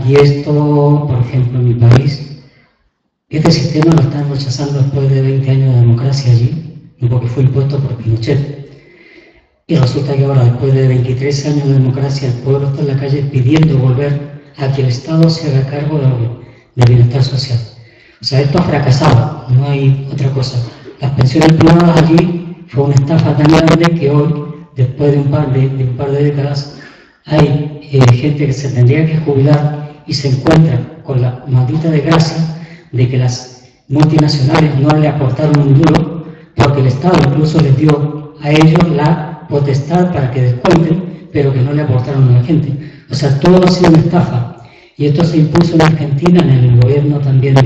y esto, por ejemplo, en mi país, este sistema lo están rechazando después de 20 años de democracia allí, porque fue impuesto por Pinochet. Y resulta que ahora, después de 23 años de democracia, el pueblo está en la calle pidiendo volver a que el Estado se haga cargo del bienestar social. O sea, esto ha fracasado, no hay otra cosa. Las pensiones privadas allí fue una estafa tan grande que hoy, después de un par de décadas, hay gente que se tendría que jubilar y se encuentra con la maldita desgracia de que las multinacionales no le aportaron un duro, porque el Estado incluso les dio a ellos la potestad para que descuenten, pero que no le aportaron a la gente. O sea, todo ha sido una estafa. Y esto se impuso en Argentina, en el gobierno también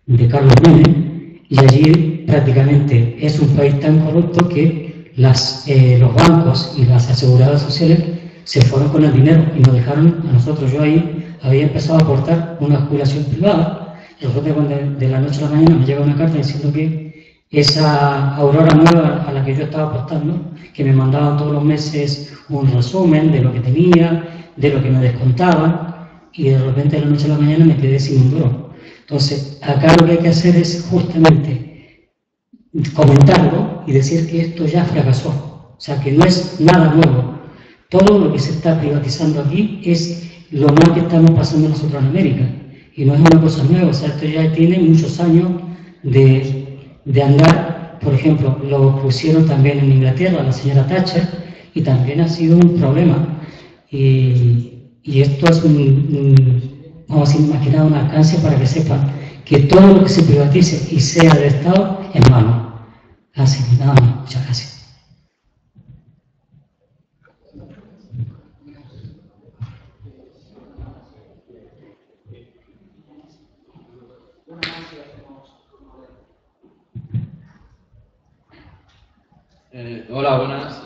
de Carlos Menem, y allí prácticamente es un país tan corrupto que los bancos y las aseguradoras sociales se fueron con el dinero y nos dejaron a nosotros. Yo ahí había empezado a aportar una jubilación privada, y de la noche a la mañana me llega una carta diciendo que esa Aurora nueva a la que yo estaba apostando, que me mandaban todos los meses un resumen de lo que tenía, de lo que me descontaban, y de repente de la noche a la mañana me quedé sin un duro. Entonces, acá lo que hay que hacer es justamente comentarlo y decir que esto ya fracasó, o sea, que no es nada nuevo. Todo lo que se está privatizando aquí es lo mal que estamos pasando nosotros en América, y no es una cosa nueva, o sea, esto ya tiene muchos años de andar. Por ejemplo, lo pusieron también en Inglaterra, la señora Thatcher, y también ha sido un problema. Y esto es vamos a decir, más que nada un alcance para que sepan que todo lo que se privatice y sea del Estado es malo. Así que nada más, muchas gracias. Hola, buenas.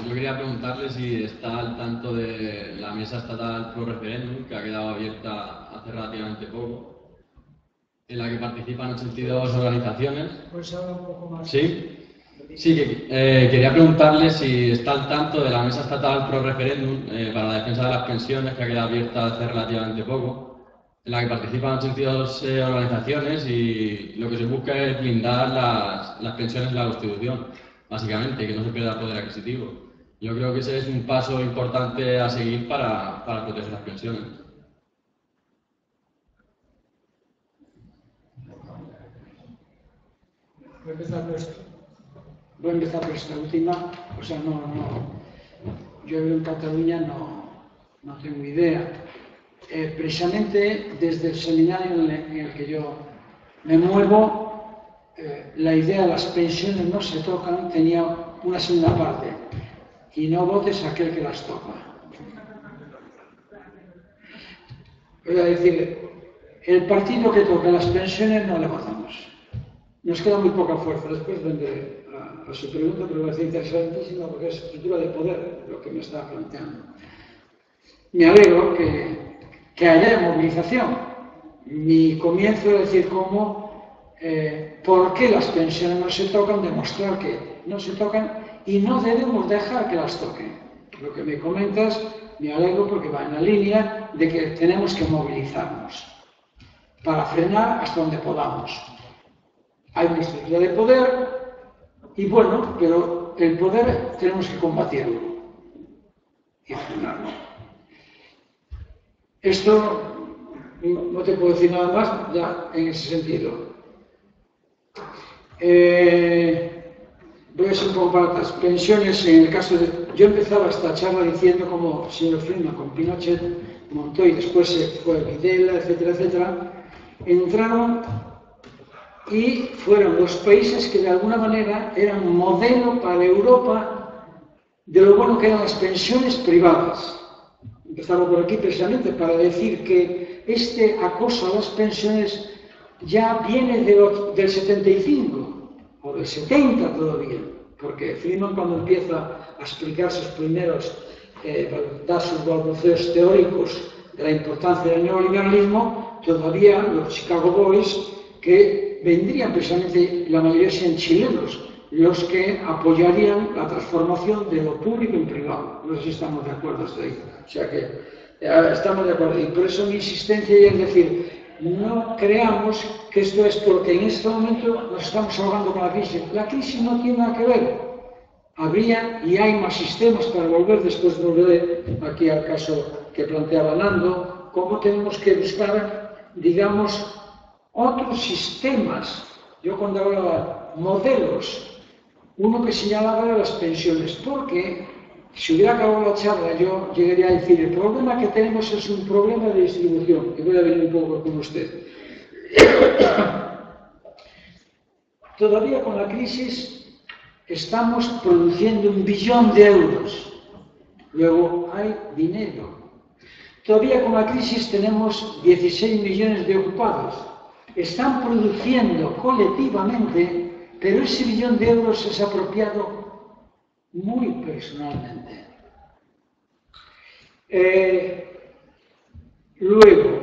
Yo quería preguntarle si está al tanto de la mesa estatal pro referéndum que ha quedado abierta hace relativamente poco, en la que participan 82 organizaciones. Pues habla un poco más. Sí, quería preguntarle si está al tanto de la mesa estatal pro referéndum para la defensa de las pensiones que ha quedado abierta hace relativamente poco, en la que participan 82 organizaciones, y lo que se busca es blindar las pensiones en la Constitución, básicamente, que no se pierda el poder adquisitivo. Yo creo que ese es un paso importante a seguir para proteger las pensiones. Voy a empezar por esta última. O sea, yo en Cataluña no tengo idea. Precisamente desde el seminario en el que yo me muevo, la idea de las pensiones no se tocan tenía una segunda parte: y no votes a aquel que las toca. Es decir, el partido que toca las pensiones no le votamos. Nos queda muy poca fuerza. Después vendré a su pregunta, pero me parece interesantísima porque es estructura de poder lo que me está planteando. Me alegro que haya movilización. Mi comienzo es decir por qué las pensiones no se tocan, demostrar que no se tocan y no debemos dejar que las toquen. Lo que me comentas, me alegro porque va en la línea de que tenemos que movilizarnos para frenar hasta donde podamos. Hay una estructura de poder y bueno, pero el poder tenemos que combatirlo y frenarlo. Esto no te puedo decir nada más ya en ese sentido. Voy a ser un poco para las pensiones. En el caso de... Yo empezaba esta charla diciendo como el señor Friedman con Pinochet montó y después se fue Videla, etcétera, etcétera. Entraron y fueron los países que de alguna manera eran un modelo para Europa de lo bueno que eran las pensiones privadas. Empezaba por aquí precisamente para decir que este acoso a las pensiones ya viene del 75 o del 70 todavía, porque Friedman cuando empieza a explicar sus primeros, dar sus balbuceos teóricos de la importancia del neoliberalismo, todavía los Chicago Boys, que vendrían precisamente, la mayoría sean chilenos, los que apoyarían la transformación de lo público en privado. No sé si estamos de acuerdo hasta ahí. O sea que Estamos de acuerdo. Y por eso mi insistencia es decir, no creamos que esto es porque en este momento nos estamos ahogando con la crisis. La crisis no tiene nada que ver. Habría y hay más sistemas para volver, después volveré aquí al caso que planteaba Nando, cómo tenemos que buscar, digamos, otros sistemas. Yo cuando hablaba modelos, uno que señalaba era las pensiones, porque si hubiera acabado la charla yo llegaría a decir, el problema que tenemos es un problema de distribución, y voy a venir un poco con usted. Todavía con la crisis estamos produciendo 1 billón de euros. Luego hay dinero. Todavía con la crisis tenemos 16 millones de ocupados. Están produciendo colectivamente, pero ese 1 billón de euros es apropiado muy personalmente. Luego,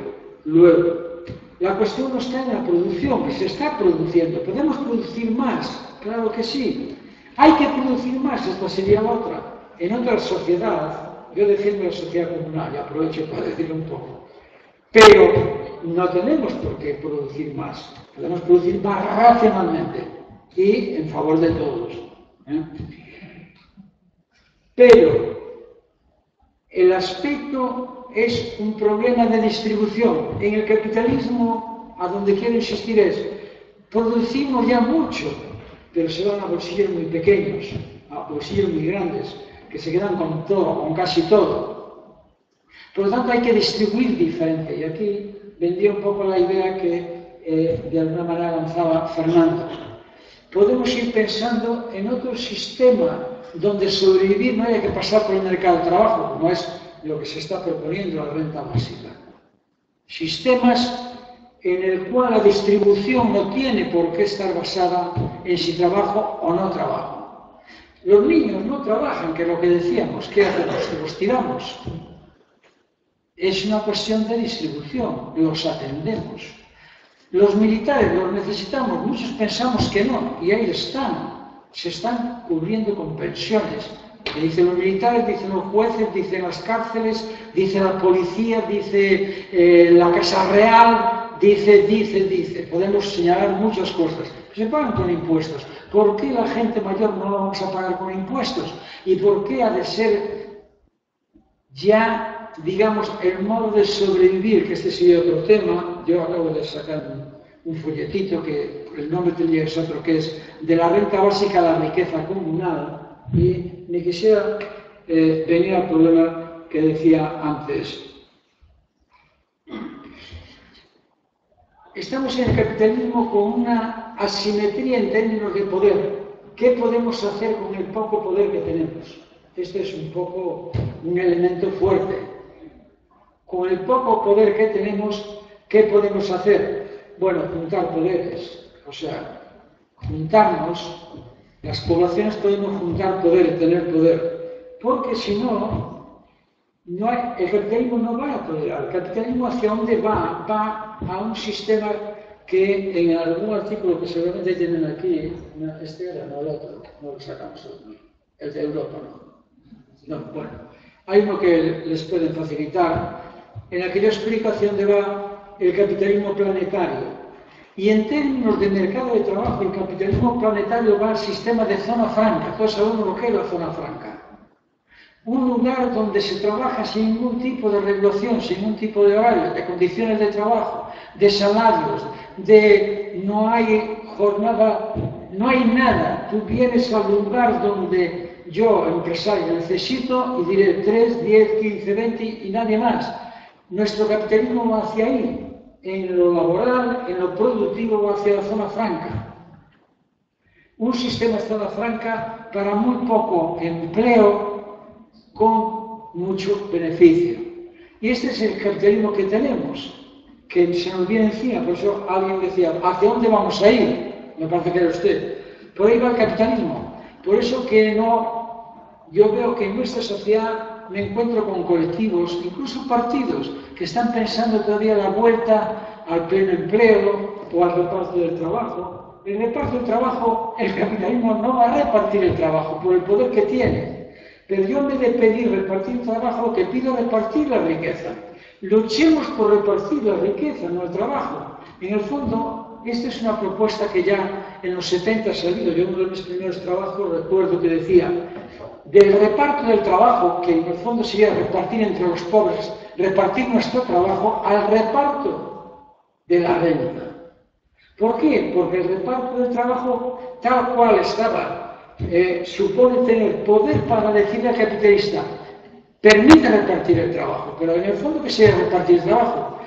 la cuestión no está en la producción, que se está produciendo. ¿Podemos producir más? Claro que sí. Hay que producir más, esta sería otra. En otra sociedad, yo defiendo la sociedad comunal, y aprovecho para decirlo un poco, pero no tenemos por qué producir más. Podemos producir más racionalmente y en favor de todos. Pero el aspecto es un problema de distribución. En el capitalismo, a donde quiero insistir es, producimos ya mucho, pero se van a bolsillos muy pequeños, a bolsillos muy grandes, que se quedan con todo, con casi todo. Por lo tanto, hay que distribuir diferente. Y aquí vendría un poco la idea que de alguna manera lanzaba Fernando. Podemos ir pensando en otro sistema donde sobrevivir no haya que pasar por el mercado de trabajo, como es lo que se está proponiendo la renta básica. Sistemas en el cual la distribución no tiene por qué estar basada en si trabajo o no trabajo. Los niños no trabajan, que es lo que decíamos, ¿qué hacemos? Que los tiramos. Es una cuestión de distribución, los atendemos. Los militares los necesitamos, muchos pensamos que no, y ahí están, se están cubriendo con pensiones. Que dicen los militares, dicen los jueces, dicen las cárceles, dice la policía, dice la Casa Real, dice. Podemos señalar muchas cosas. Se pagan con impuestos. ¿Por qué la gente mayor no la vamos a pagar con impuestos? ¿Y por qué ha de ser ya, digamos, el modo de sobrevivir? Que este sería otro tema. Yo acabo de sacar un folletito que el nombre tendría que ser otro, que es de la renta básica a la riqueza comunal. Y me quisiera venir al problema que decía antes. Estamos en el capitalismo con una asimetría en términos de poder. ¿Qué podemos hacer con el poco poder que tenemos? Este es un poco un elemento fuerte. Con el poco poder que tenemos, ¿qué podemos hacer? Bueno, juntar poderes. O sea, juntarnos. Las poblaciones podemos juntar poder, tener poder. Porque si no, el capitalismo no va a tolerar. El capitalismo hacia dónde va? Va a un sistema que en algún artículo que seguramente tienen aquí, este era, no el otro, no lo sacamos, el de Europa, no, bueno, hay uno que les pueden facilitar, en el que yo explico hacia dónde va el capitalismo planetario. Y en términos de mercado de trabajo, el capitalismo planetario va al sistema de zona franca. Todos sabemos lo que es la zona franca. Un lugar donde se trabaja sin ningún tipo de regulación, sin ningún tipo de horario, de condiciones de trabajo, de salarios, no hay jornada, no hay nada. Tú vienes al lugar donde yo, empresario, necesito y diré 3, 10, 15, 20 y nadie más. Nuestro capitalismo va hacia ahí. En lo laboral, en lo productivo, va hacia la zona franca. Un sistema de zona franca para muy poco empleo, con mucho beneficio. Y este es el capitalismo que tenemos, que se nos viene encima. Por eso alguien decía, ¿hacia dónde vamos a ir? Me parece que era usted. Por ahí va el capitalismo. Por eso que yo veo que en nuestra sociedad me encuentro con colectivos, incluso partidos, que están pensando todavía la vuelta al pleno empleo o al reparto del trabajo. El reparto del trabajo, el capitalismo no va a repartir el trabajo por el poder que tiene. Pero yo en vez de pedir repartir trabajo, lo que pido es repartir la riqueza. Luchemos por repartir la riqueza, no el trabajo. En el fondo, esta es una propuesta que ya en los 70 ha salido. Yo en uno de mis primeros trabajos recuerdo que decía del reparto del trabajo, que en el fondo sería repartir entre los pobres, repartir nuestro trabajo al reparto de la renta. ¿Por qué? Porque el reparto del trabajo, tal cual estaba, supone tener poder para decirle al capitalista, permite repartir el trabajo, pero en el fondo, ¿qué sería repartir el trabajo?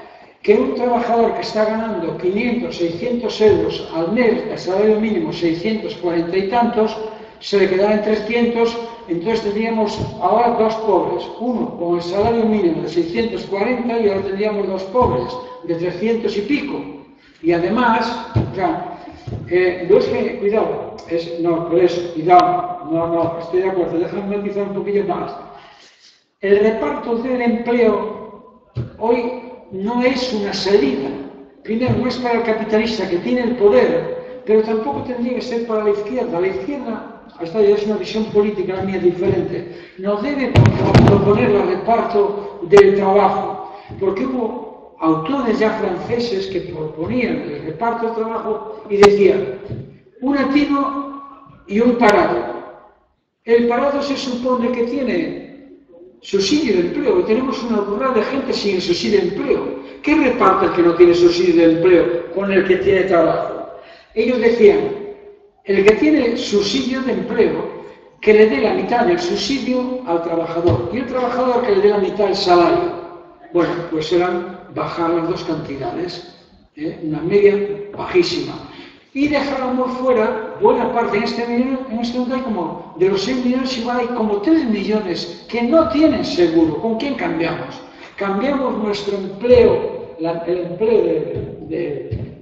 Que un trabajador que está ganando 500, 600 euros al mes, el salario mínimo 640 y tantos, se le quedará en 300, entonces tendríamos ahora dos pobres, uno con el salario mínimo de 640 y ahora tendríamos dos pobres de 300 y pico. Y además, no es que, cuidado, por eso, cuidado, no, estoy de acuerdo, déjame matizar un poquillo más. El reparto del empleo hoy no es una salida. Primero, no es para el capitalista que tiene el poder, pero tampoco tendría que ser para la izquierda. La izquierda, esta ya es una visión política la mía diferente, no debe proponer el reparto del trabajo, porque hubo autores ya franceses que proponían el reparto del trabajo y decían un activo y un parado. El parado se supone que tiene subsidio de empleo, y tenemos una burrada de gente sin el subsidio de empleo. ¿Qué reparte el que no tiene subsidio de empleo con el que tiene trabajo? Ellos decían, el que tiene subsidio de empleo, que le dé la mitad del subsidio al trabajador, y el trabajador que le dé la mitad del salario. Bueno, pues eran bajar las dos cantidades, una media bajísima. Y dejábamos fuera buena parte, en este momento hay como, de los 6 millones igual hay como 3 millones que no tienen seguro. ¿Con quién cambiamos? Cambiamos nuestro empleo, el empleo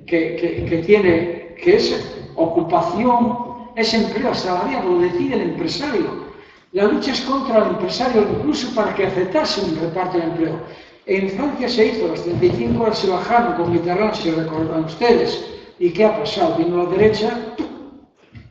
que es ocupación, es empleo asalariado, lo decide el empresario. La lucha es contra el empresario, incluso para que aceptase un reparto de empleo. En Francia se hizo, las 35 horas se bajaron con Mitterrand, si recordarán ustedes. ¿Y qué ha pasado? Vino la derecha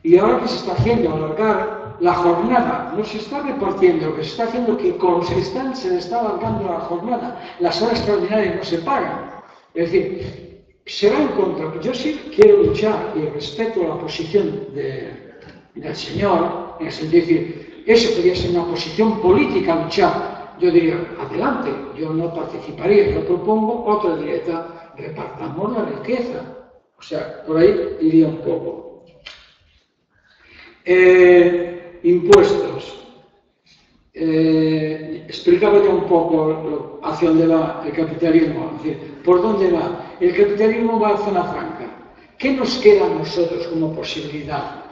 y ahora que se está haciendo alargar la jornada, no se está repartiendo, lo que se está haciendo es que con los que están se le está alargando la jornada, las horas extraordinarias no se pagan. Es decir, se va en contra. Yo sí quiero luchar y respeto la posición del señor, en el sentido de decir, eso podría ser una posición política luchar. Yo diría, adelante, yo no participaría, yo propongo otra directa, repartamos la riqueza. O sea, por ahí iría un poco. Impuestos. Explicaba ya un poco hacia dónde va el capitalismo, es decir, por dónde va. El capitalismo va a zona franca. ¿Qué nos queda a nosotros como posibilidad?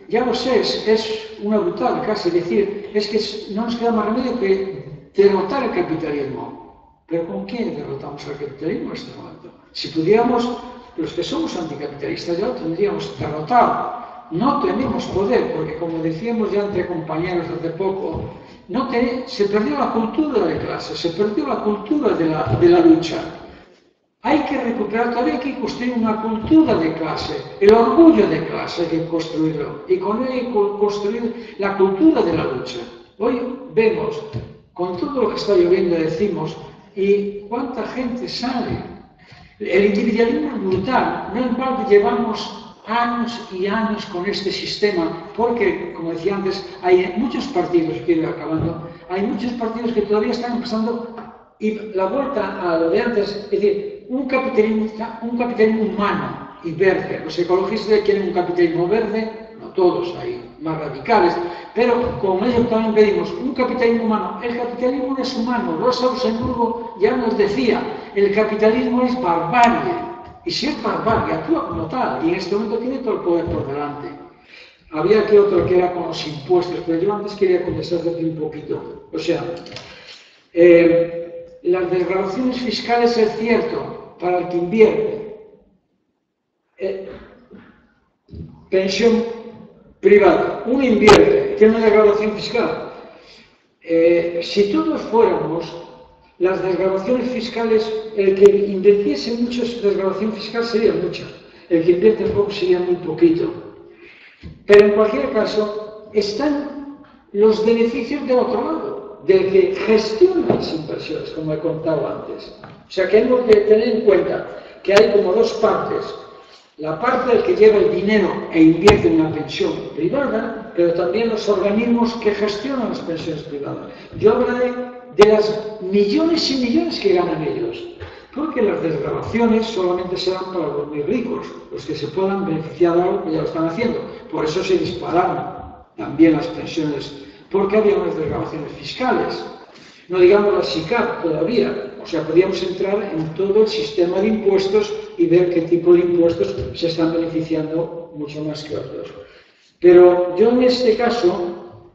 Ya lo sé, es una brutal casi, es decir, es que no nos queda más remedio que derrotar el capitalismo. ¿Pero con quién derrotamos al capitalismo en este momento? Si pudiéramos, los que somos anticapitalistas ya lo tendríamos derrotado. No tenemos poder, porque como decíamos ya entre compañeros hace poco, se perdió la cultura de clase, se perdió la cultura de la lucha. Hay que recuperar, todavía hay que construir una cultura de clase, el orgullo de clase hay que construirlo, y con él hay que construir la cultura de la lucha. Hoy vemos, con todo lo que está lloviendo decimos, ¿y cuánta gente sale? El individualismo es brutal, no en balde llevamos años y años con este sistema, porque, como decía antes, hay muchos partidos, que ir acabando, hay muchos partidos que todavía están empezando, y la vuelta a lo de antes, es decir, un capitalismo humano y verde. Los ecologistas quieren un capitalismo verde, no todos, hay más radicales, pero con ello también pedimos un capitalismo humano. El capitalismo no es humano. Rosa Luxemburgo ya nos decía, el capitalismo es barbarie. Y si es barbarie, actúa como tal, y en este momento tiene todo el poder por delante. Había aquí otro que era con los impuestos, pero yo antes quería contestarte aquí un poquito. O sea, las desgravaciones fiscales es cierto, para el que invierte. Pensión privada, uno invierte, tiene una desgravación fiscal. Si todos fuéramos, las desgravaciones fiscales, el que invirtiese mucho su desgravación fiscal sería mucha, el que invierte poco sería muy poquito. Pero en cualquier caso, están los beneficios del otro lado, del que gestiona las inversiones, como he contado antes. O sea que hemos de tener en cuenta que hay como dos partes. La parte del que lleva el dinero e invierte en una pensión privada, pero también los organismos que gestionan las pensiones privadas. Yo hablaré de las millones y millones que ganan ellos, porque las desgravaciones solamente serán para los muy ricos, los que se puedan beneficiar de algo que ya lo están haciendo. Por eso se dispararon también las pensiones, porque había unas desgravaciones fiscales. No digamos la SICAP todavía, o sea, podríamos entrar en todo el sistema de impuestos y ver qué tipo de impuestos se están beneficiando mucho más que otros. Pero yo en este caso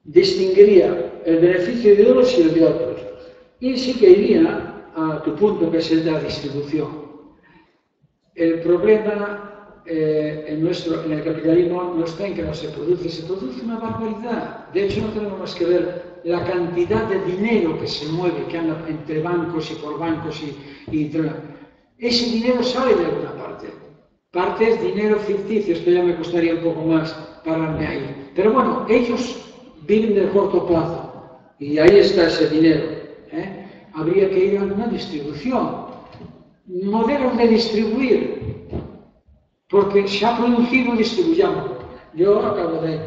distinguiría el beneficio de unos y el de otros. Y sí que iría a tu punto, que es el de la distribución. El problema en el capitalismo no está en que no se produce una barbaridad. De hecho, no tenemos más que ver la cantidad de dinero que se mueve, que anda entre bancos y por bancos ese dinero sale de alguna parte. Parte es dinero ficticio, esto ya me costaría un poco más pararme ahí. Pero bueno, ellos viven de corto plazo y ahí está ese dinero. Habría que ir a una distribución, modelos de distribuir. Porque se ha producido, distribuyamos. Yo acabo de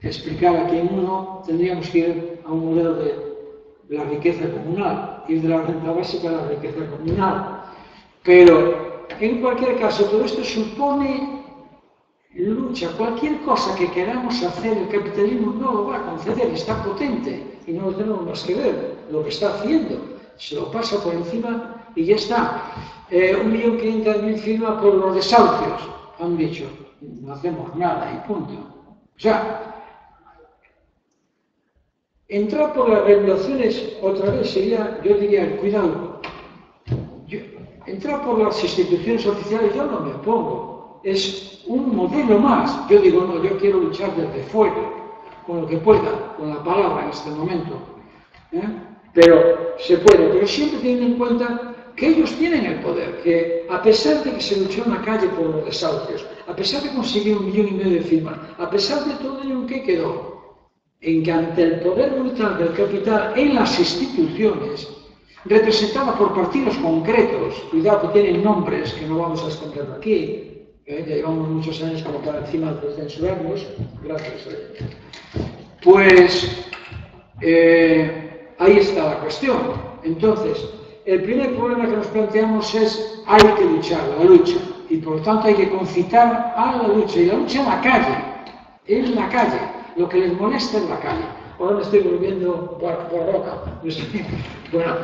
explicar aquí en uno, tendríamos que ir a un modelo de la riqueza comunal, ir de la renta básica a la riqueza comunal. Pero, en cualquier caso, todo esto supone lucha. Cualquier cosa que queramos hacer, el capitalismo no lo va a conceder, está potente y no lo tenemos más que ver. Lo que está haciendo, se lo pasa por encima y ya está. 1.500.000 firmas por los desahucios. Han dicho, no hacemos nada y punto. O sea, entrar por las regulaciones otra vez sería, yo diría, cuidado. Entrar por las instituciones oficiales yo no me opongo. Es un modelo más. Yo digo, no, yo quiero luchar desde fuera, con lo que pueda, con la palabra en este momento. Pero se puede, pero siempre teniendo en cuenta que ellos tienen el poder, que a pesar de que se luchó en la calle por los desahucios, a pesar de conseguir 1,5 millones de firmas, a pesar de todo ello, ¿en qué quedó? En que ante el poder brutal del capital en las instituciones, representada por partidos concretos, cuidado que tienen nombres que no vamos a esconder aquí, ya llevamos muchos años como para encima de censurarnos, gracias. Pues ahí está la cuestión. Entonces, el primer problema que nos planteamos es hay que luchar, la lucha, y por lo tanto hay que concitar a la lucha, y la lucha en la calle, lo que les molesta en la calle. Ahora me estoy volviendo por roca. Bueno,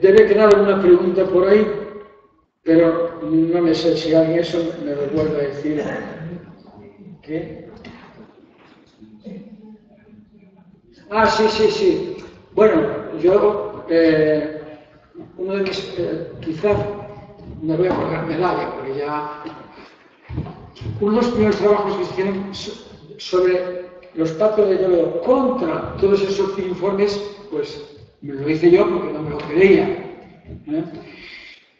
debe quedar alguna pregunta por ahí, pero no me sé si alguien eso me lo vuelve a decir. ¿Qué? Ah, sí. Bueno, yo, uno de mis, quizás me voy a colgar medalla, porque ya, uno de los primeros trabajos que se hicieron sobre los pactos de Toledo contra todos esos informes, pues me lo hice yo porque no me lo creía.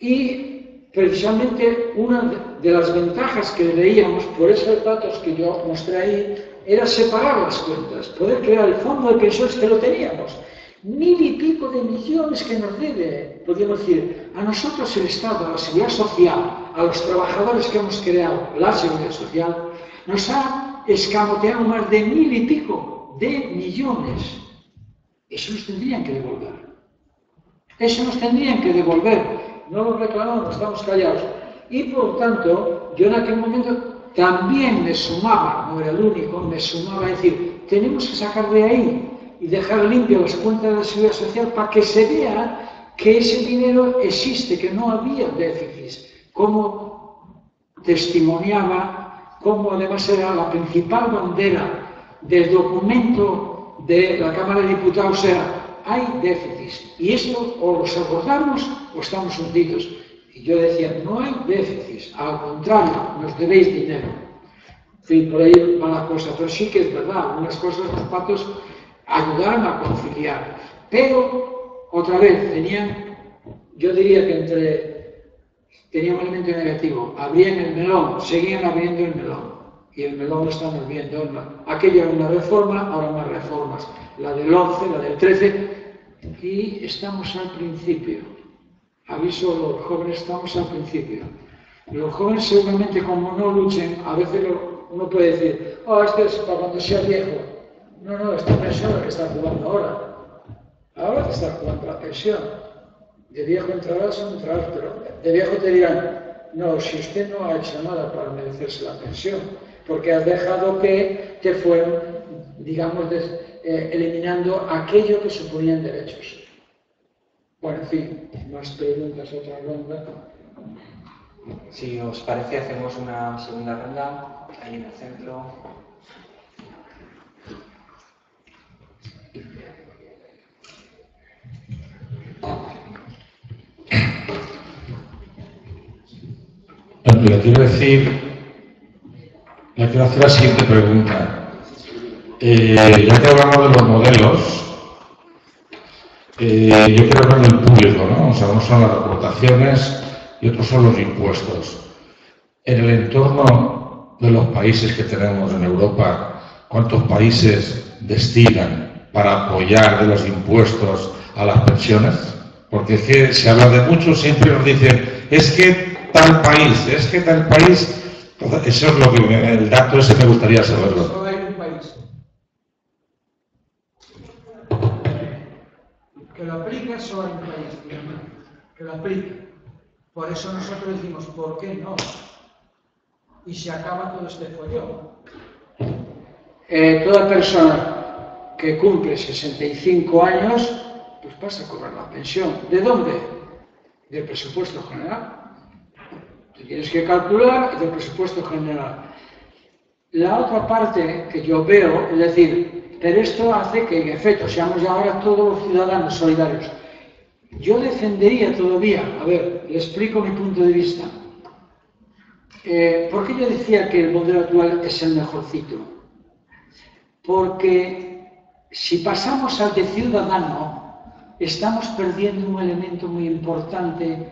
Y precisamente una de las ventajas que veíamos por esos datos que yo mostré ahí era separar las cuentas, poder crear el fondo de pensiones que lo teníamos. 1.000 y pico de millones que nos debe, podríamos decir, a nosotros el Estado, a la Seguridad Social, a los trabajadores que hemos creado la Seguridad Social, nos ha escamoteado más de 1.000 y pico de millones. Eso nos tendrían que devolver. No lo reclamamos, estamos callados. Y por lo tanto, yo en aquel momento también me sumaba, no era el único, me sumaba a decir, tenemos que sacar de ahí y dejar limpias las cuentas de la Seguridad Social para que se vea que ese dinero existe, que no había déficits, como testimoniaba, como además era la principal bandera del documento de la Cámara de Diputados, era hay déficits, y esto o los abordamos o estamos hundidos. Y yo decía, no hay déficits, al contrario, nos debéis dinero. En fin, por ahí va la cosa, pero sí que es verdad, algunas cosas los pactos ayudaron a conciliar, pero otra vez tenían, yo diría que entre tenía un elemento negativo. Abrían el melón, seguían abriendo el melón. Y el melón lo estamos viendo. Aquello era una reforma, ahora más reformas. La del 11, la del 13. Y estamos al principio. Aviso a los jóvenes, estamos al principio. Los jóvenes seguramente, como no luchen, a veces uno puede decir, este es para cuando sea viejo. No, esta pensión es la que está jugando ahora. Ahora te está jugando la pensión. De viejo entrarás o no entrarás, pero de viejo te dirán, no, si usted no ha hecho nada para merecerse la pensión, porque has dejado que te fueron, digamos, eliminando aquello que suponían derechos. Bueno, en fin, más preguntas, otra ronda. Si os parece, hacemos una segunda ronda, ahí en el centro. Le quiero hacer la siguiente pregunta. Ya que hablamos de los modelos, yo quiero hablar del público, ¿no? O sea, unos son las aportaciones y otros son los impuestos. En el entorno de los países que tenemos en Europa, ¿cuántos países destinan para apoyar de los impuestos a las pensiones? Porque es que se habla de mucho, siempre nos dicen, es que tal país, eso es lo que el dato ese me gustaría saberlo. Solo hay un país que lo aplica, solo hay un país que lo aplica. Por eso nosotros decimos, ¿por qué no? Y se acaba todo este follón. Toda persona que cumple 65 años, pues pasa a cobrar la pensión. ¿De dónde? Del presupuesto general. Tienes que calcular del presupuesto general. La otra parte que yo veo, es decir, pero esto hace que en efecto seamos ya ahora todos los ciudadanos solidarios. Yo defendería todavía, a ver, le explico mi punto de vista. ¿Por qué yo decía que el modelo actual es el mejorcito? Porque si pasamos al de ciudadano, estamos perdiendo un elemento muy importante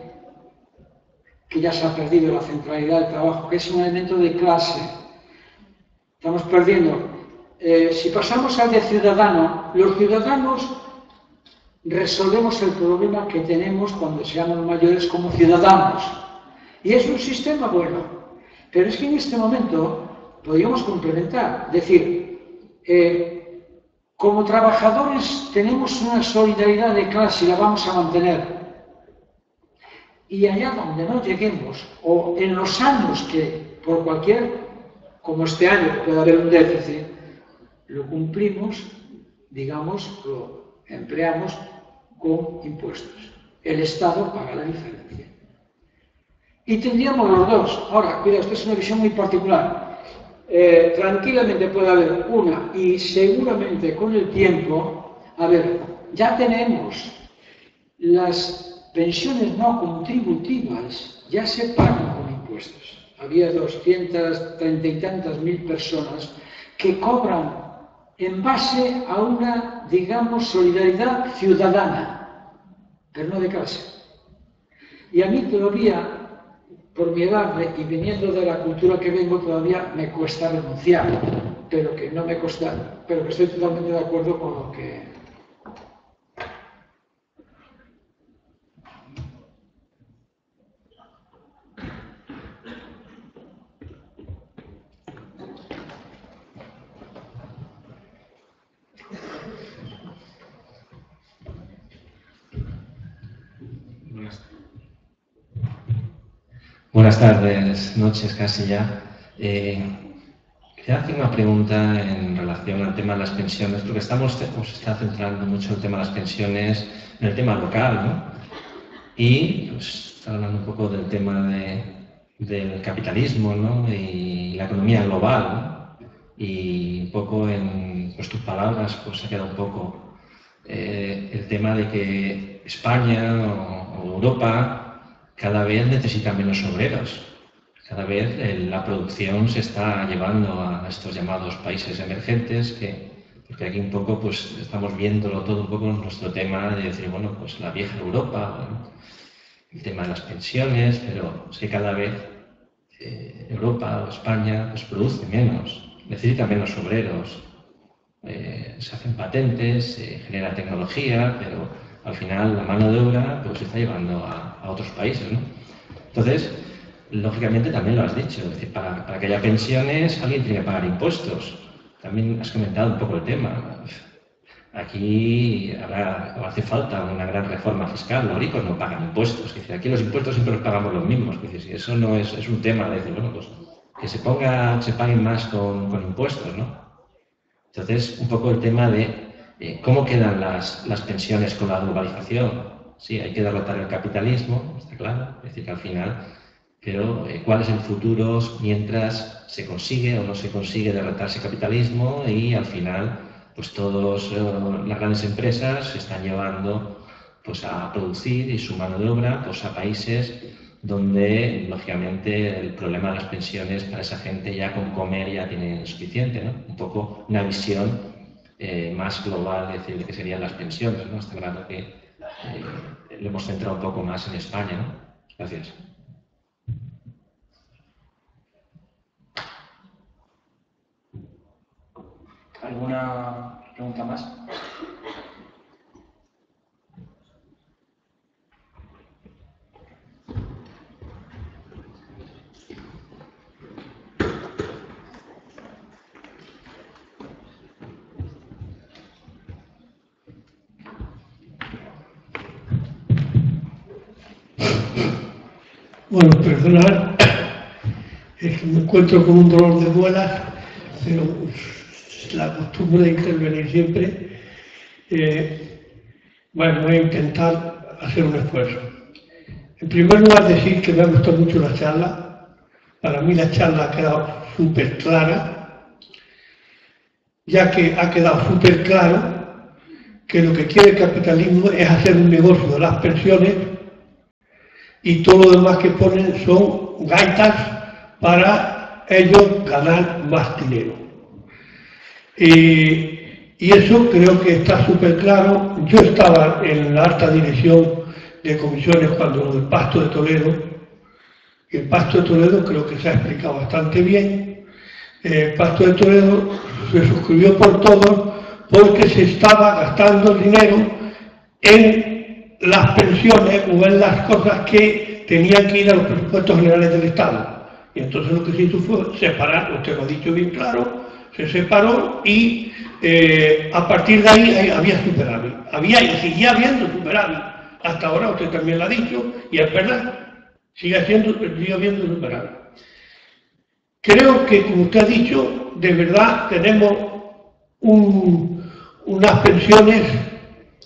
que ya se ha perdido, la centralidad del trabajo, que es un elemento de clase. Estamos perdiendo. Si pasamos al de ciudadano, los ciudadanos resolvemos el problema que tenemos cuando seamos mayores como ciudadanos. Y es un sistema bueno. Pero es que en este momento podríamos complementar. Es decir, como trabajadores tenemos una solidaridad de clase y la vamos a mantener. Y allá donde no lleguemos, o en los años que por cualquier, como este año puede haber un déficit, lo cumplimos, digamos, lo empleamos con impuestos. El Estado paga la diferencia. Y tendríamos los dos. Ahora, cuidado, esta es una visión muy particular. Tranquilamente puede haber una, y seguramente con el tiempo, a ver, ya tenemos las pensiones no contributivas, ya se pagan con impuestos. Había 230 y tantas mil personas que cobran en base a una, digamos, solidaridad ciudadana, pero no de clase. Y a mí todavía, por mi edad y viniendo de la cultura que vengo, todavía me cuesta renunciar, pero que no me cuesta, pero que estoy totalmente de acuerdo con lo que... Buenas tardes, noches casi ya. Quería hacer una pregunta en relación al tema de las pensiones, porque se está centrando mucho el tema de las pensiones en el tema local, ¿no? Y pues, está hablando un poco del tema del capitalismo, ¿no? Y la economía global, ¿no? Y un poco en tus palabras pues se ha quedado un poco el tema de que España o Europa cada vez necesita menos obreros. Cada vez la producción se está llevando a estos llamados países emergentes, porque aquí un poco pues estamos viéndolo todo un poco en nuestro tema de decir, bueno, pues la vieja Europa. Bueno. el tema de las pensiones, pero es que cada vez Europa o España pues, produce menos, necesita menos obreros, se hacen patentes, se genera tecnología, pero al final la mano de obra pues, se está llevando a otros países, ¿no? Entonces, lógicamente también lo has dicho, es decir, para que haya pensiones alguien tiene que pagar impuestos. También has comentado un poco el tema. Aquí hace falta una gran reforma fiscal, los ricos no pagan impuestos. Es decir, aquí los impuestos siempre los pagamos los mismos. Es decir, eso no es un tema de decir, bueno, pues que se paguen más con impuestos, ¿no? Entonces, un poco el tema de cómo quedan las pensiones con la globalización. Sí, hay que derrotar el capitalismo, está claro, es decir, que al final, pero ¿cuál es el futuro mientras se consigue o no se consigue derrotar ese capitalismo y al final, pues todas las grandes empresas se están llevando pues, a producir y su mano de obra pues, a países donde, lógicamente, el problema de las pensiones para esa gente ya con comer ya tienen suficiente, ¿no? Un poco una visión más global, es decir, de que serían las pensiones, ¿no? Está claro que lo hemos centrado un poco más en España, ¿no? Gracias. ¿Alguna pregunta más? Bueno, perdonad, es que me encuentro con un dolor de muelas, pero la costumbre de intervenir siempre. Bueno, voy a intentar hacer un esfuerzo. En primer lugar, decir que me ha gustado mucho la charla. Para mí la charla ha quedado súper clara, ya que ha quedado súper claro que lo que quiere el capitalismo es hacer un negocio de las pensiones y todo lo demás que ponen son gaitas para ellos ganar más dinero. Y eso creo que está súper claro. Yo estaba en la alta dirección de comisiones cuando lo del Pacto de Toledo, y el Pacto de Toledo creo que se ha explicado bastante bien. El Pacto de Toledo se suscribió por todos porque se estaba gastando dinero en las pensiones o en las cosas que tenían que ir a los presupuestos generales del Estado. Y entonces lo que se hizo fue separar, usted lo ha dicho bien claro, se separó y a partir de ahí había superávit. Había y seguía habiendo superávit. Hasta ahora usted también lo ha dicho y es verdad, sigue habiendo superávit. Creo que, como usted ha dicho, de verdad tenemos unas pensiones,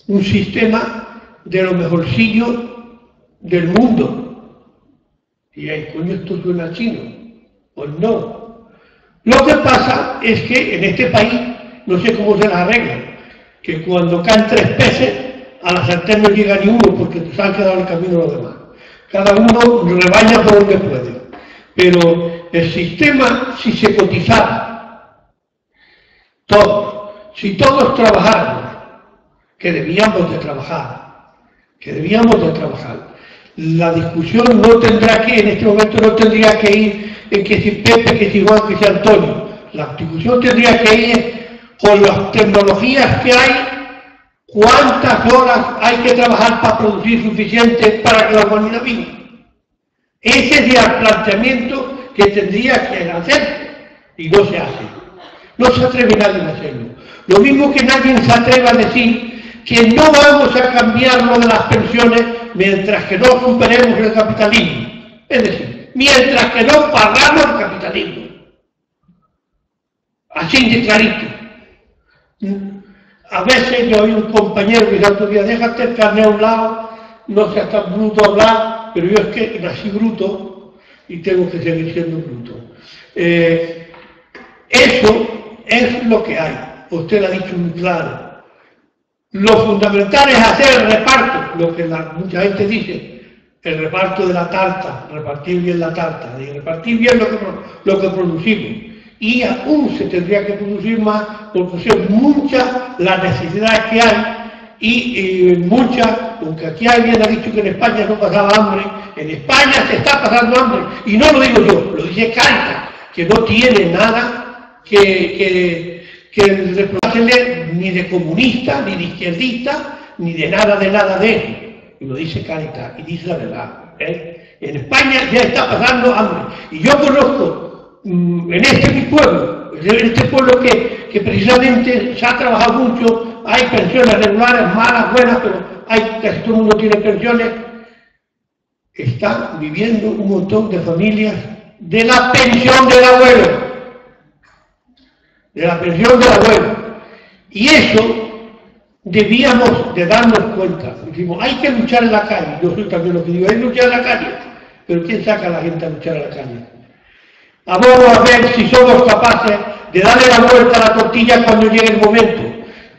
un sistema de lo mejorcillo del mundo. Y ahí, coño, esto suena chino. Pues no. Lo que pasa es que en este país, no sé cómo se las arregla, que cuando caen 3 peces, a la sartén no llega ni uno porque se han quedado en el camino los demás. Cada uno rebaña por donde puede. Pero el sistema, si se cotizara, todos, si todos trabajáramos, que debíamos de trabajar, la discusión no tendrá que, en este momento no tendría que ir en que si Pepe, que si Juan, que si Antonio. La discusión tendría que ir con las tecnologías que hay, cuántas horas hay que trabajar para producir suficiente para que la humanidad viva. Ese sería el planteamiento que tendría que hacer y no se hace. No se atreve nadie a hacerlo. Lo mismo que nadie se atreve a decir que no vamos a cambiar lo de las pensiones mientras que no superemos el capitalismo. Es decir, mientras que no pagamos el capitalismo. Así de clarito. A veces yo oí un compañero que el otro día, déjate el carnet a un lado, no seas tan bruto a hablar, pero yo es que nací bruto y tengo que seguir siendo bruto. Eso es lo que hay. Usted lo ha dicho muy claro. Lo fundamental es hacer el reparto, lo que mucha gente dice, el reparto de la tarta, repartir bien la tarta, y repartir bien lo que producimos. Y aún se tendría que producir más porque son muchas las necesidades que hay y muchas, aunque aquí alguien ha dicho que en España no pasaba hambre, en España se está pasando hambre, y no lo digo yo, lo dice Cáritas, que no tiene nada que reprochársele ni de comunista, ni de izquierdista, ni de nada de eso. Y lo dice Cáritas, y dice la verdad. En España ya está pasando hambre. Y yo conozco en mi pueblo, en este pueblo que precisamente se ha trabajado mucho, hay pensiones regulares, malas, buenas, pero casi todo el mundo tiene pensiones. Están viviendo un montón de familias de la pensión del abuelo. De la pensión del abuelo. Y eso debíamos de darnos cuenta. Decimos, hay que luchar en la calle. Yo soy también lo que digo, hay que luchar en la calle. Pero ¿quién saca a la gente a luchar en la calle? Vamos a ver si somos capaces de darle la vuelta a la tortilla cuando llegue el momento.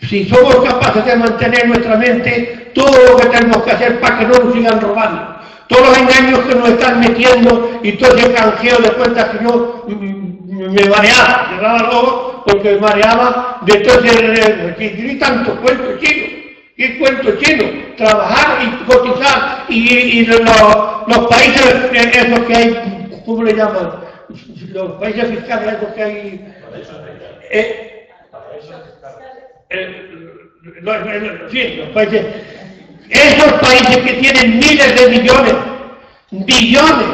Si somos capaces de mantener en nuestra mente todo lo que tenemos que hacer para que no nos sigan robando. Todos los engaños que nos están metiendo y todo ese canjeo de cuentas que yo me mareaba, cerraba los ojos porque me mareaba de todo ese tanto cuento chino. ¿Qué cuento chino? Trabajar y cotizar y los países esos que hay, ¿cómo le llaman? Los países fiscales esos que hay. Los países. Esos países que tienen miles de millones, billones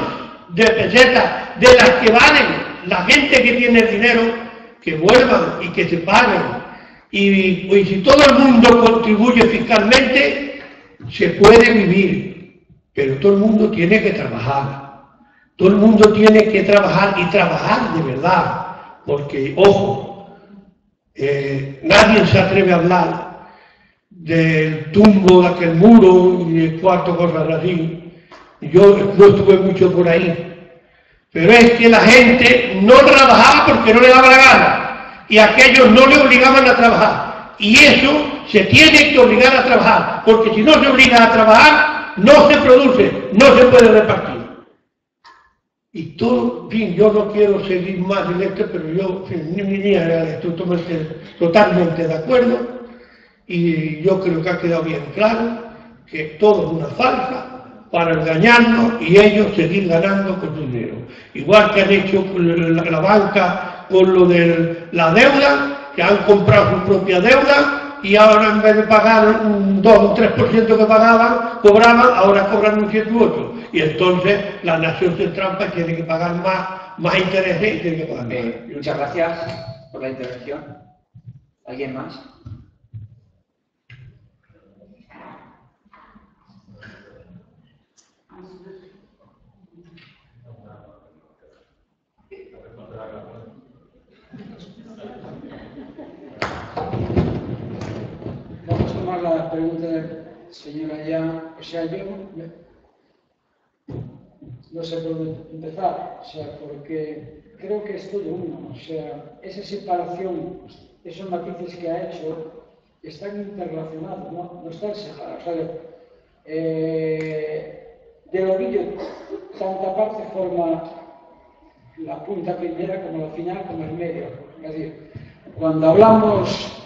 de pesetas, de las que valen la gente que tiene el dinero, que vuelvan y que se paguen. Y si todo el mundo contribuye fiscalmente, se puede vivir, pero todo el mundo tiene que trabajar. Todo el mundo tiene que trabajar y trabajar de verdad, porque, ojo, nadie se atreve a hablar del tumbo de aquel muro y de cuatro cosas así. Yo no estuve mucho por ahí, pero es que la gente no trabajaba porque no le daba la gana y aquellos no le obligaban a trabajar, y eso se tiene que obligar a trabajar, porque si no se obliga a trabajar no se produce, no se puede repartir. Y todo, en fin, yo no quiero seguir más en esto, pero yo, en mi línea, estoy totalmente de acuerdo. Y yo creo que ha quedado bien claro que todo es una farsa para engañarnos y ellos seguir ganando con su dinero. Igual que han hecho la banca con lo de la deuda, que han comprado su propia deuda y ahora en vez de pagar un 2 o 3% que cobraban, ahora cobran un 7 u 8. Y entonces la nación se trampa y tiene que pagar más intereses y tiene que pagar más. Muchas gracias por la intervención. ¿Alguien más? Vamos a tomar la pregunta de señora ya. O sea, yo no sé por dónde empezar, o sea, porque creo que es todo uno. O sea, esa separación, esos matices que ha hecho, están interrelacionados, no están separados. O sea, del ovillo, tanta parte forma la punta primera como la final, como el medio. Es decir, cuando hablamos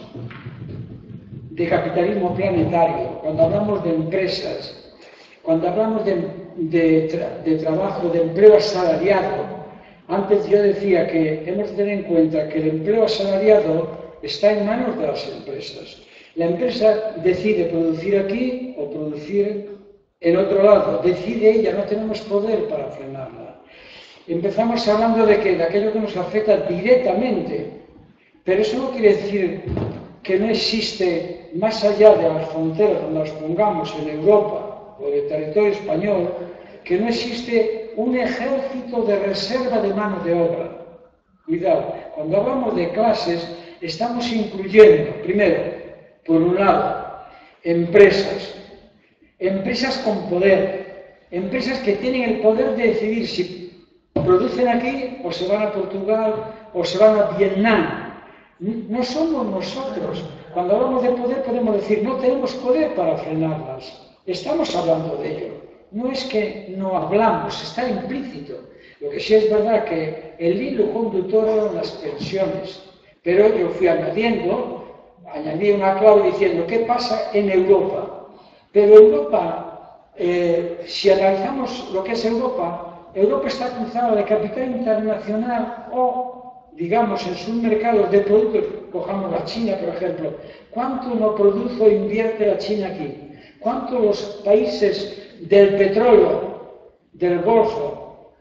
de capitalismo planetario, cuando hablamos de empresas, cuando hablamos de trabajo, de empleo asalariado, antes yo decía que hemos de tener en cuenta que el empleo asalariado está en manos de las empresas. La empresa decide producir aquí o producir en otro lado, decide ella, no tenemos poder para frenarla. Empezamos hablando de aquello que nos afecta directamente, pero eso no quiere decir que no existe, más allá de las fronteras donde las pongamos, en Europa o en el territorio español, que no existe un ejército de reserva de mano de obra. Cuidado, cuando hablamos de clases, estamos incluyendo, primero, por un lado, empresas con poder, empresas que tienen el poder de decidir si producen aquí o se van a Portugal o se van a Vietnam. No somos nosotros. Cuando hablamos de poder podemos decir, no tenemos poder para frenarlas. Estamos hablando de ello. No es que no hablamos, está implícito. Lo que sí es verdad que el hilo conductor eran las pensiones, pero yo fui añadiendo añadí una clave diciendo ¿qué pasa en Europa? Pero Europa, si analizamos lo que es Europa, Europa está cruzada de capital internacional o, digamos, en sus mercados de productos, cojamos la China, por ejemplo. ¿Cuánto no produce o invierte la China aquí? ¿Cuánto los países del petróleo, del Golfo,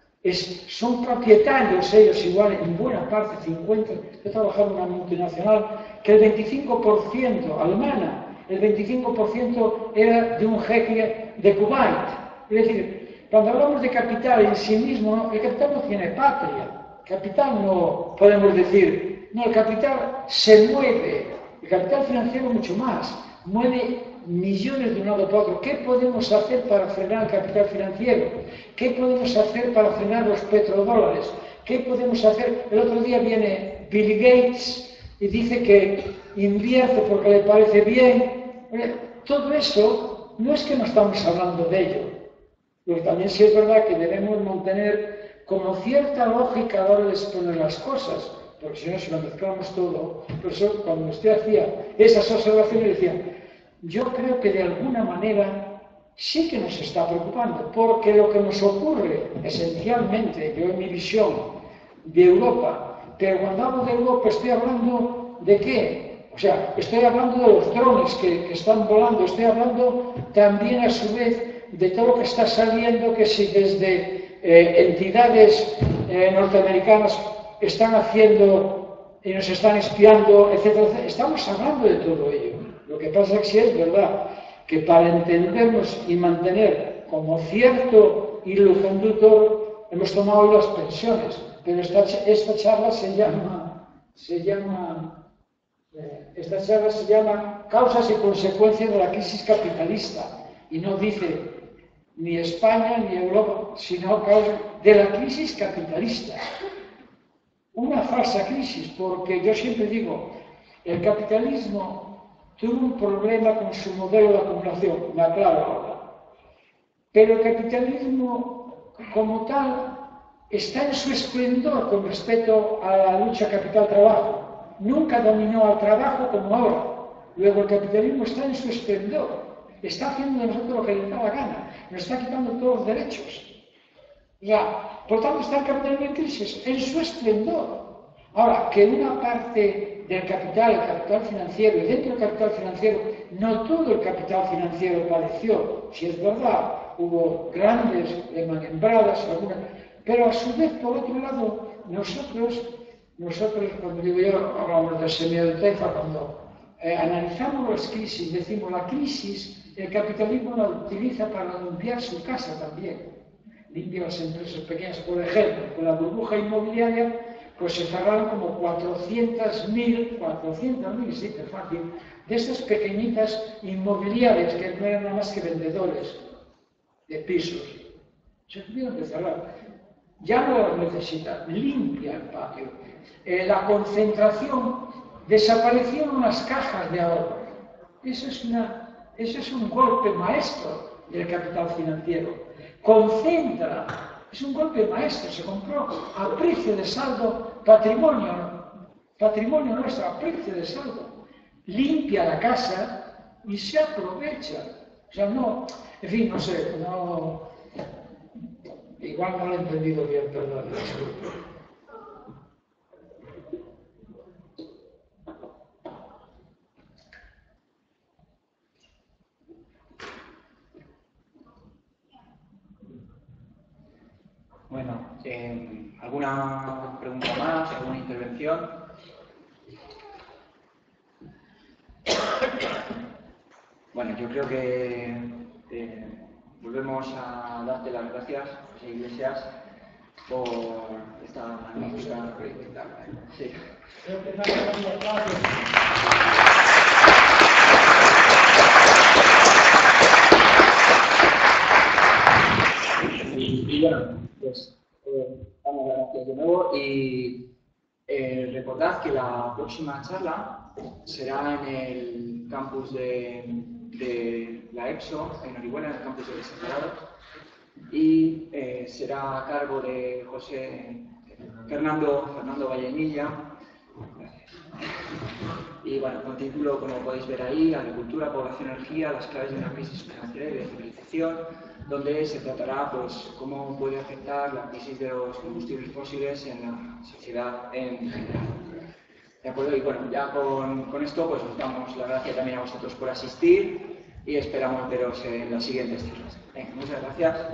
son propietarios ellos igual en buena parte, 50%? Yo trabajaba en una multinacional que el 25% alemana, el 25% era de un jeque de Kuwait. Es decir, cuando hablamos de capital en sí mismo, ¿no? El capital no tiene patria. Capital no podemos decir, no, el capital se mueve, el capital financiero mucho más, mueve millones de un lado para otro. ¿Qué podemos hacer para frenar el capital financiero? ¿Qué podemos hacer para frenar los petrodólares? ¿Qué podemos hacer? El otro día viene Bill Gates y dice que invierte porque le parece bien. Todo eso no es que no estamos hablando de ello. Lo que también sí es verdad que debemos mantener como cierta lógica a la hora de exponer las cosas, porque si no, si lo mezclamos todo. Por eso, cuando usted hacía esas observaciones, decía, yo creo que de alguna manera sí que nos está preocupando, porque lo que nos ocurre esencialmente, yo en mi visión de Europa, pero cuando hablo de Europa estoy hablando de qué, o sea, estoy hablando de los drones que están volando, estoy hablando también a su vez de todo lo que está saliendo, que si desde entidades norteamericanas están haciendo y nos están espiando, etcétera, etcétera. Estamos hablando de todo ello. Lo que pasa es que sí es verdad que para entendernos y mantener como cierto hilo conductor hemos tomado las pensiones, pero esta charla se llama Causas y consecuencias de la crisis capitalista y no dice ni España ni Europa, sino de la crisis capitalista. Una falsa crisis, porque yo siempre digo, el capitalismo tuvo un problema con su modelo de acumulación, me aclaro ahora. Pero el capitalismo como tal está en su esplendor con respecto a la lucha capital-trabajo. Nunca dominó al trabajo como ahora. Luego el capitalismo está en su esplendor. Está haciendo de nosotros lo que le da la gana. Nos está quitando todos los derechos. Ya, por tanto, está el capitalismo en crisis, en su esplendor. Ahora, que una parte del capital, el capital financiero, y dentro del capital financiero, no todo el capital financiero padeció. Si es verdad, hubo grandes manembradas, pero a su vez, por otro lado, nosotros, cuando digo yo, hablamos del semillero de Taifa, cuando analizamos las crisis, decimos la crisis, el capitalismo la utiliza para limpiar su casa también. Limpia las empresas pequeñas, por ejemplo, con la burbuja inmobiliaria, pues se cerraron como 400.000, sí, es fácil, de estas pequeñitas inmobiliarias que no eran nada más que vendedores de pisos. Se tuvieron que cerrar. Ya no las necesita, limpia el patio. La concentración, desaparecieron unas cajas de ahorro. Eso es un golpe maestro del capital financiero. Concentra, es un golpe maestro, se compró a precio de saldo patrimonio nuestro, a precio de saldo. Limpia la casa y se aprovecha. O sea, no, en fin, no sé, no, igual no lo he entendido bien, perdón. Bueno, ¿alguna pregunta más? ¿Alguna intervención? Bueno, yo creo que volvemos a darte las gracias, José Iglesias, por esta magnífica... Sí. Y bueno, pues damos las gracias de nuevo y recordad que la próxima charla será en el campus de la EPSO, en Orihuela, en el campus de Desamparados, y será a cargo de Fernando Vallenilla. Gracias. Y bueno, con título, como podéis ver ahí, Agricultura, Población, Energía, las claves de una crisis financiera y de civilización, donde se tratará pues cómo puede afectar la crisis de los combustibles fósiles en la sociedad en general. ¿De acuerdo? Y bueno, ya con esto pues os damos la gracia también a vosotros por asistir y esperamos veros en las siguientes charlas. Muchas gracias.